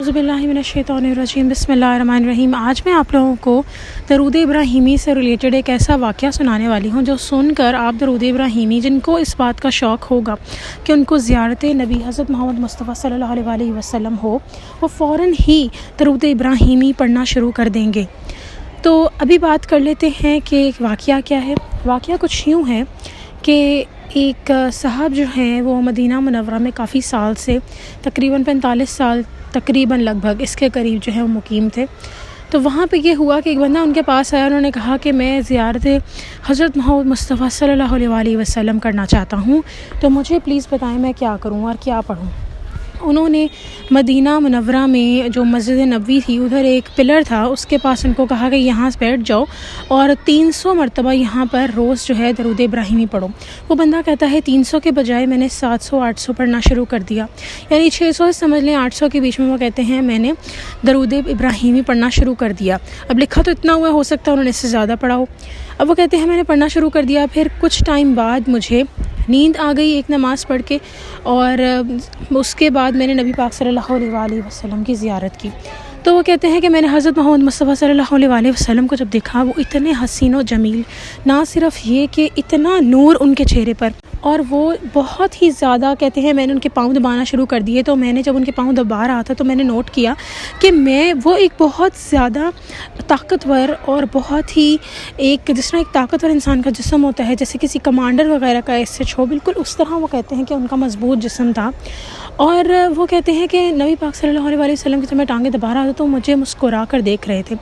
औज़ुबिल्लाहि मिनश्शैतानिर्रजीम बिस्मिल्लाहिर्रहमानिर्रहीम। आज मैं आप लोगों को दरूद इब्राहीमी से रिलेटेड एक ऐसा वाक़या सुनाने वाली हूँ जो सुनकर आप दरूद इब्राहीमी, जिनको इस बात का शौक़ होगा कि उनको ज़ियारत नबी हज़रत मोहम्मद मुस्तफ़ा सल्लल्लाहु अलैहि वसल्लम हो, वो फ़ौरन ही दरूद इब्राहीमी पढ़ना शुरू कर देंगे। तो अभी बात कर लेते हैं कि वाक़या क्या है। वाक़या कुछ यूँ है कि एक साहब जो हैं वो मदीना मुनव्वरा में काफ़ी साल से तकरीबन 45 साल तकरीबन लगभग इसके करीब जो है वो मुकीम थे। तो वहाँ पे ये हुआ कि एक बंदा उनके पास आया, उन्होंने कहा कि मैं ज़ियारत हज़रत मोहम्मद मुस्तफ़ा सल्लल्लाहु अलैहि वसल्लम करना चाहता हूँ, तो मुझे प्लीज़ बताएं मैं क्या करूँ और क्या पढ़ूँ। उन्होंने मदीना मुनव्वरा में जो मस्जिद नबवी थी उधर एक पिलर था, उसके पास उनको कहा कि यहाँ से बैठ जाओ और 300 मरतबा यहाँ पर रोज़ जो है दरूद इब्राहीमी पढ़ो। वो बंदा कहता है 300 के बजाय मैंने 700-800 पढ़ना शुरू कर दिया, यानी 600 समझ लें 800 के बीच में। वो कहते हैं मैंने दरूद इब्राहीमी पढ़ना शुरू कर दिया। अब लिखा तो इतना हुआ, हो सकता है उन्होंने इससे ज़्यादा पढ़ा हो। अब वो कहते हैं मैंने पढ़ना शुरू कर दिया, फिर कुछ टाइम बाद मुझे नींद आ गई एक नमाज़ पढ़ के, और उसके बाद मैंने नबी पाक सल्लल्लाहु अलैहि वसल्लम की ज़ियारत की। तो वो कहते हैं कि मैंने हज़रत मोहम्मद मुस्तफ़ा सल्लल्लाहु अलैहि वसल्लम को जब देखा, वो इतने हसीन और जमील, ना सिर्फ ये कि इतना नूर उनके चेहरे पर, और वो बहुत ही ज़्यादा, कहते हैं मैंने उनके पाँव दबाना शुरू कर दिए। तो मैंने जब उनके पाँव दबा रहा था तो मैंने नोट किया कि वो एक बहुत ज़्यादा ताकतवर और बहुत ही एक जिस तरह एक ताकतवर इंसान का जिस्म होता है, जैसे किसी कमांडर वगैरह का एसएच हो, बिल्कुल उस तरह वो कहते हैं कि उनका मजबूत जिस्म था। और वो कहते हैं कि नबी पाक सल्लल्लाहु अलैहि वसल्लम की जब मैं टांगें दबा रहा था तो मुझे मुस्कुरा कर देख रहे थे।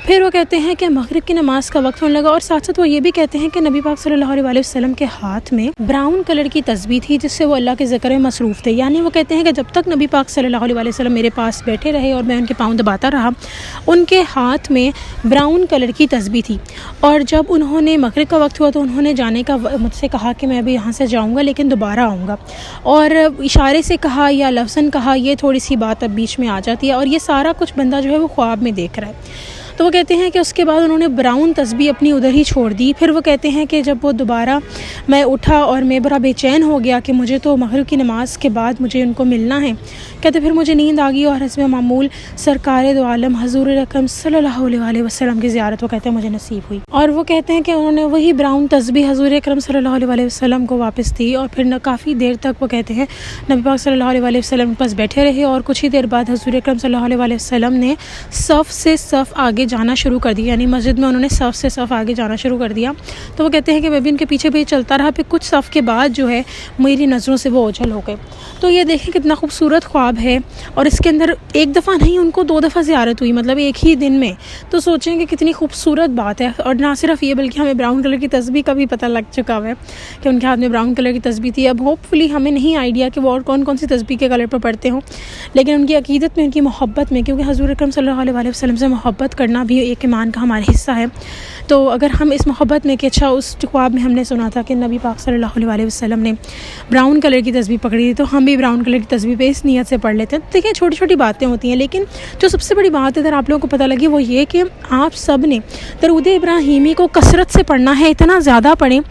फिर वो कहते हैं कि मगरिब की नमाज़ का वक्त होने लगा, और साथ साथ वो ये भी कहते हैं कि नबी पाक सल्लल्लाहु अलैहि वसल्लम के हाथ में ब्राउन कलर की तस्बीह थी जिससे वो अल्लाह के ज़िक्र में मसरूफ़ थे। यानी वो कहते हैं कि जब तक नबी पाक सल्लल्लाहु अलैहि वसल्लम मेरे पास बैठे रहे और मैं उनके पाँव दबाता रहा, उनके हाथ में ब्राउन कलर की तस्बीह थी। और जब उन्होंने मगरिब का वक्त हुआ तो उन्होंने जाने का मुझसे कहा कि मैं अभी यहाँ से जाऊँगा लेकिन दोबारा आऊँगा, और इशारे से कहा या लफ्ज़न कहा, ये थोड़ी सी बात अब बीच में आ जाती है। और ये सारा कुछ बंदा जो है वो ख्वाब में देख रहा है। तो वो कहते हैं कि उसके बाद उन्होंने ब्राउन तस्बीह अपनी उधर ही छोड़ दी। फिर वो कहते हैं कि जब वो दोबारा मैं उठा और मैं बड़ा बेचैन हो गया कि मुझे तो मगरिब की नमाज़ के बाद मुझे उनको मिलना है। कहते फिर मुझे नींद आ गई और हस्ब मामूल सरकार दो आलम हजूर अकरम सल्लल्लाहु अलैहि वसल्लम की ज़ियारत वो कहते हैं मुझे नसीब हुई। और वो कहते हैं कि उन्होंने वही ब्राउन तस्बीह हजूर अकरम सल्लल्लाहु अलैहि वसल्लम को वापस दी, और फिर काफ़ी देर तक वो कहते हैं नबी पाक सल्लल्लाहु अलैहि वसल्लम के पास बैठे रहे। और कुछ ही देर बाद हजूर अकरम सल्लल्लाहु अलैहि वसल्लम ने सफ़ से सफ़ आगे जाना शुरू कर दिया, यानी मस्जिद में उन्होंने सफ़ से सफ़ आगे जाना शुरू कर दिया। तो वो कहते हैं कि मैं भी उनके पीछे भी चलता रहा। फिर कुछ सफ़ के बाद जो है मेरी नज़रों से वो ओझल हो गए। तो ये देखें कितना खूबसूरत ख्वाब है, और इसके अंदर एक दफ़ा नहीं उनको 2 दफ़ा ज़ियारत हुई, मतलब एक ही दिन में। तो सोचें कि कितनी खूबसूरत बात है। और ना सिर्फ ये बल्कि हमें ब्राउन कलर की तस्बीह का भी पता लग चुका है कि उनके हाथ में ब्राउन कलर की तस्बीह थी। अब होपफुली हमें नहीं आइडिया कि वो और कौन कौन सी तस्बीह के कलर पर पढ़ते हों, लेकिन उनकी अकीदत में, उनकी मोहब्बत में, क्योंकि हज़ूर अकरम सल्लल्लाहु अलैहि वसल्लम से मोहब्बत करना भी एक ईमान का हमारा हिस्सा है। तो अगर हम इस मोहब्बत में कि अच्छा उस ख्वाब में हमने सुना था कि नबी पाक सल्लल्लाहु अलैहि वसल्लम ने ब्राउन कलर की तस्बीह पकड़ी थी, तो हम भी ब्राउन कलर की तस्बीह पे इस नीयत से पढ़ लेते हैं। देखिए छोटी छोटी बातें होती हैं, लेकिन जो सबसे बड़ी बात इधर आप लोगों को पता लगी वो ये कि आप सब ने दरूद इब्राहीमी को कसरत से पढ़ना है, इतना ज़्यादा पढ़ें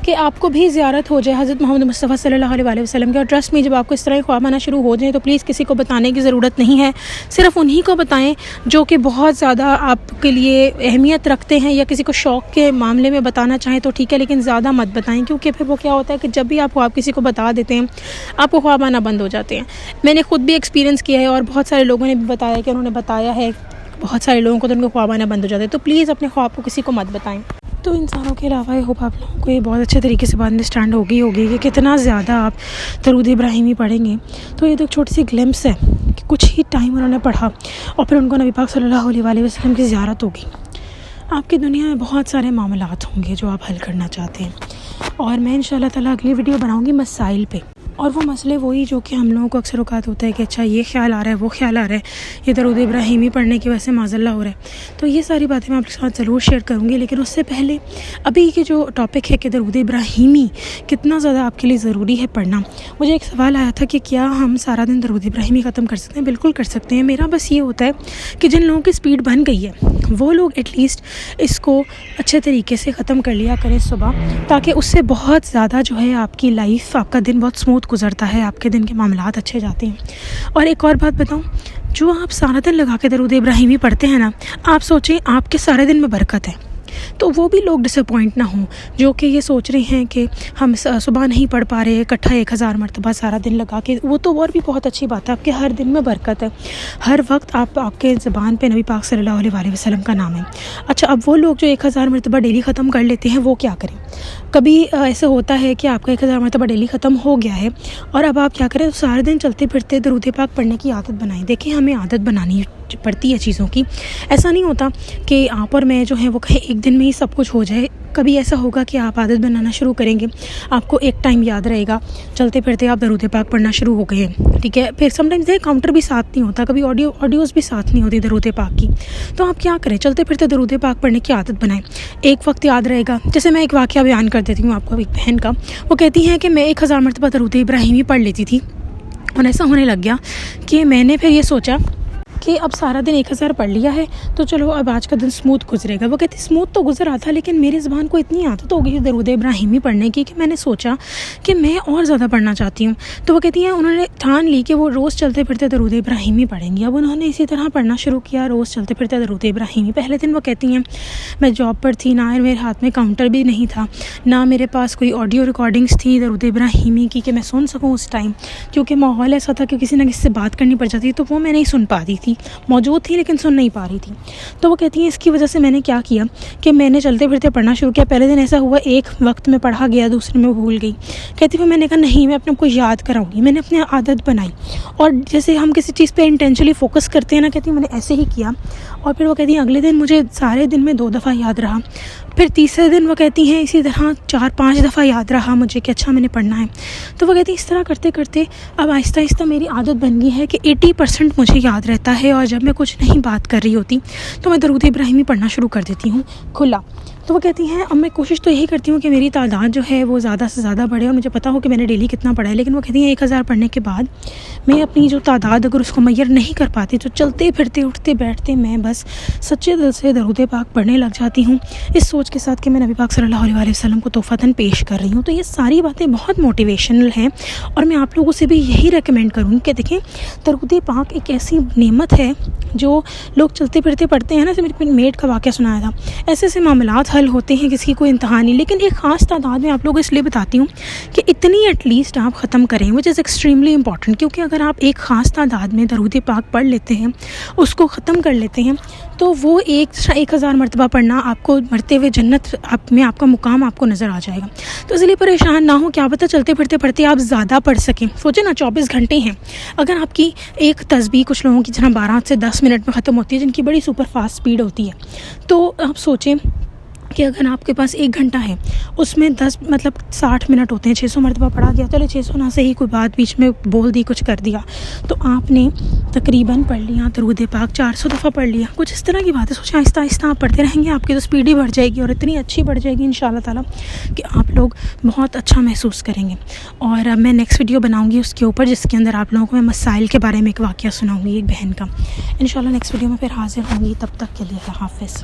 कि आपको भी ज़ियारत हो जाए हज़रत मोहम्मद मुस्तफ़ा सल्लल्लाहु अलैहि वसल्लम की। और ट्रस्ट में जब आपको इस तरह ख्वाब आना शुरू हो जाए तो प्लीज़ किसी को बताने की ज़रूरत नहीं है, सिर्फ़ उन्हीं को बताएं जो कि बहुत ज़्यादा आपके लिए अहमियत रखते हैं, या किसी को शौक़ के मामले में बताना चाहें तो ठीक है, लेकिन ज़्यादा मत बताएं, क्योंकि फिर वो क्या होता है कि जब भी आप ख्वाब किसी को बता देते हैं आपको ख्वाब आना बंद हो जाते हैं। मैंने खुद भी एक्सपीरियंस किया है और बहुत सारे लोगों ने भी बताया कि उन्होंने बताया है बहुत सारे लोगों को तो उनको ख्वाब आना बंद हो जाता है। तो प्लीज़ अपने ख्वाब को किसी को मत बताएं। तो इंसानों के अलावा आई होप आप लोगों को ये बहुत अच्छे तरीके से बात अंडरस्टैंड होगी कि कितना ज़्यादा आप दरूद इब्राहीमी पढ़ेंगे। तो ये तो एक छोटी सी ग्लिम्स है कि कुछ ही टाइम उन्होंने पढ़ा और फिर उनको नबी पाक सल्लल्लाहु अलैहि वसल्लम की ज़ियारत होगी। आपकी दुनिया में बहुत सारे मामलात होंगे जो आप हल करना चाहते हैं, और मैं इंशाल्लाह ताला अगली वीडियो बनाऊँगी मसाइल पे, और वो मसले वही जो कि हम लोगों को अक्सर औक़ात होता है कि अच्छा ये ख्याल आ रहा है, वो ख्याल आ रहा है, ये दरूद इब्राहीमी पढ़ने की वजह से माज़ल्ला हो रहा है। तो ये सारी बातें मैं आपके साथ ज़रूर शेयर करूँगी, लेकिन उससे पहले अभी के जो टॉपिक है कि दरूद इब्राहीमी कितना ज़्यादा आपके लिए ज़रूरी है पढ़ना, मुझे एक सवाल आया था कि क्या हम सारा दिन दरूद इब्राहीमी ख़त्म कर सकते हैं? बिल्कुल कर सकते हैं। मेरा बस ये होता है कि जिन लोगों की स्पीड बन गई है वो लोग एटलीस्ट इसको अच्छे तरीके से ख़त्म कर लिया करें सुबह, ताकि उससे बहुत ज़्यादा जो है आपकी लाइफ, आपका दिन बहुत स्मूथ गुजरता है, आपके दिन के मामलात अच्छे जाते हैं। और एक और बात बताऊं, جو آپ سارا دن لگا کے درود ابراہیمی پڑھتے ہیں نا، آپ سوچیں آپ کے سارے دن میں برکت ہے. تو وہ بھی لوگ ڈس اپوائنٹ نہ ہوں جو کہ یہ سوچ رہے ہیں کہ ہم صبح نہیں پڑھ پا رہے اکٹھا 1000 مرتبہ سارا دن لگا کے. وہ تو اور بھی بہت اچھی بات ہے، آپ کے ہر دن میں برکت ہے، ہر وقت آپ کے زبان پہ نبی پاک صلی اللہ علیہ وسلم کا نام ہے. اچھا، اب وہ لوگ جو 1000 مرتبہ ڈیلی ختم کر لیتے ہیں وہ کیا کریں؟ کبھی ایسا ہوتا ہے کہ آپ کا 1000 مرتبہ ڈیلی ختم ہو گیا ہے اور اب آپ کیا کریں، تو سارے دن چلتے پھرتے درود پاک پڑھنے کی عادت بنائیں. دیکھیں، ہمیں عادت بنانی پڑتی ہے چیزوں کی. ایسا نہیں ہوتا کہ آپ اور میں جو ہے وہ کہیں ایک دن میں ہی سب کچھ ہو جائے. کبھی ایسا ہوگا کہ آپ عادت بنانا شروع کریں گے، آپ کو ایک ٹائم یاد رہے گا، چلتے پھرتے آپ درود پاک پڑھنا شروع ہو گئے، ٹھیک ہے. پھر سم ٹائمز کاؤنٹر بھی ساتھ نہیں ہوتا، کبھی آڈیوز بھی ساتھ نہیں ہوتی درود پاک کی. تو آپ کیا کریں، چلتے پھرتے درود پاک پڑھنے کی عادت بنائیں. ایک وقت یاد رہے گا. جیسے میں ایک واقعہ بیان کر دیتی ہوں آپ کو ایک بہن کا. وہ کہتی ہیں کہ میں 1000 مرتبہ درود ابراہیمی پڑھ لیتی تھی، اور ایسا ہونے لگ گیا کہ میں نے پھر یہ سوچا کہ اب سارا دن 1000 پڑھ لیا ہے تو چلو اب آج کا دن سموتھ گزرے گا. وہ کہتی سموتھ تو گزر رہا تھا، لیکن میری زبان کو اتنی عادت ہو گئی درود ابراہیمی پڑھنے کی کہ میں نے سوچا کہ میں اور زیادہ پڑھنا چاہتی ہوں. تو وہ کہتی ہیں انہوں نے ٹھان لی کہ وہ روز چلتے پھرتے درود ابراہیمی پڑھیں گی. اب انہوں نے اسی طرح پڑھنا شروع کیا، روز چلتے پھرتے درود ابراہیمی. پہلے دن وہ کہتی ہیں میں جاب پر تھی، نہ میرے ہاتھ میں کاؤنٹر بھی نہیں تھا، نہ میرے پاس کوئی آڈیو ریکارڈنگس تھی درود ابراہیمی کی کہ میں سن سکوں اس ٹائم، کیونکہ ماحول ایسا تھا کہ کسی نہ کسی سے بات کرنی پڑ جاتی تو وہ میں نہیں سن پاتی تھی. موجود تھی لیکن سن نہیں پا رہی تھی. تو وہ کہتی ہیں اس کی وجہ سے میں نے کیا کیا کہ میں نے چلتے پھرتے پڑھنا شروع کیا. پہلے دن ایسا ہوا ایک وقت میں پڑھا گیا، دوسرے میں بھول گئی. کہتی میں نے کہا نہیں، میں اپنے کو یاد کراؤں گی. میں نے اپنی عادت بنائی، اور جیسے ہم کسی چیز پہ انٹینشنلی فوکس کرتے ہیں نا، کہتی میں نے ایسے ہی کیا. اور پھر وہ کہتی ہیں اگلے دن مجھے سارے دن میں 2 دفعہ یاد رہا. پھر تیسرے دن وہ کہتی ہیں اسی طرح 4-5 دفعہ یاد رہا مجھے کہ اچھا میں نے پڑھنا ہے. تو وہ کہتی ہیں اس طرح کرتے کرتے اب آہستہ آہستہ میری عادت بن گئی ہے کہ 80% مجھے یاد رہتا ہے، اور جب میں کچھ نہیں بات کر رہی ہوتی تو میں درود ابراہیمی پڑھنا شروع کر دیتی ہوں کھلا. تو وہ کہتی ہیں اب میں کوشش تو یہی کرتی ہوں کہ میری تعداد جو ہے وہ زیادہ سے زیادہ بڑھے، اور مجھے پتا ہو کہ میں نے ڈیلی کتنا پڑھا ہے. لیکن وہ کہتی ہیں 1000 پڑھنے کے بعد میں اپنی جو تعداد اگر اس کو میئر نہیں کر پاتی تو چلتے پھرتے اٹھتے بیٹھتے میں بس سچے دل سے درود پاک پڑھنے لگ جاتی ہوں، اس سوچ کے ساتھ کہ میں نبی پاک صلی اللہ علیہ وسلم کو تحفتاً پیش کر رہی ہوں. تو یہ ساری باتیں بہت موٹیویشنل ہیں، اور میں آپ لوگوں سے بھی یہی ریکمینڈ کروں گی کہ دیکھیں درود پاک ایک ایسی نعمت ہے جو لوگ چلتے پھرتے پڑھتے ہیں نا. جیسے میری میڈ کا واقعہ سنایا تھا، ایسے ایسے معاملات حل ہوتے ہیں، کسی کی کوئی انتہا نہیں. لیکن ایک خاص تعداد میں آپ لوگوں کو اس لیے بتاتی ہوں کہ اتنی ایٹ لیسٹ آپ ختم کریں، وچ از ایکسٹریملی امپورٹنٹ. کیونکہ اگر آپ ایک خاص تعداد میں درود پاک پڑھ لیتے ہیں، اس کو ختم کر لیتے ہیں، تو وہ 1000 مرتبہ پڑھنا آپ کو مرتے ہوئے جنت میں آپ کا مقام آپ کو نظر آ جائے گا. تو اس لیے پریشان نہ ہو، کیا پتہ چلتے پھرتے پڑھتے آپ زیادہ پڑھ سکیں. سوچیں نا 24 گھنٹے ہیں، اگر آپ کی ایک تسبیح کچھ لوگوں کی جہاں 12 سے 10 منٹ میں ختم ہوتی ہے، جن کی بڑی سپر فاسٹ سپیڈ ہوتی ہے، تو آپ سوچیں کہ اگر آپ کے پاس 1 گھنٹہ ہے، اس میں 60 منٹ ہوتے ہیں، 600 مرتبہ پڑھا گیا. چلے 600 نہ سے ہی کوئی بات بیچ میں بول دی، کچھ کر دیا، تو آپ نے تقریباً پڑھ لیا درود پاک 400 دفعہ پڑھ لیا. کچھ اس طرح کی بات ہے. سوچیں آہستہ آہستہ آپ پڑھتے رہیں گے، آپ کی تو سپیڈ ہی بڑھ جائے گی، اور اتنی اچھی بڑھ جائے گی انشاءاللہ تعالیٰ کہ آپ لوگ بہت اچھا محسوس کریں گے. اور میں نیکسٹ ویڈیو بناؤں گی اس کے اوپر، جس کے اندر آپ لوگوں کو میں مسائل کے بارے میں ایک واقعہ سناؤں گی ایک بہن کا. انشاءاللہ نیکسٹ ویڈیو میں پھر حاضر ہوں گی. تب تک کے لیے اللہ حافظ.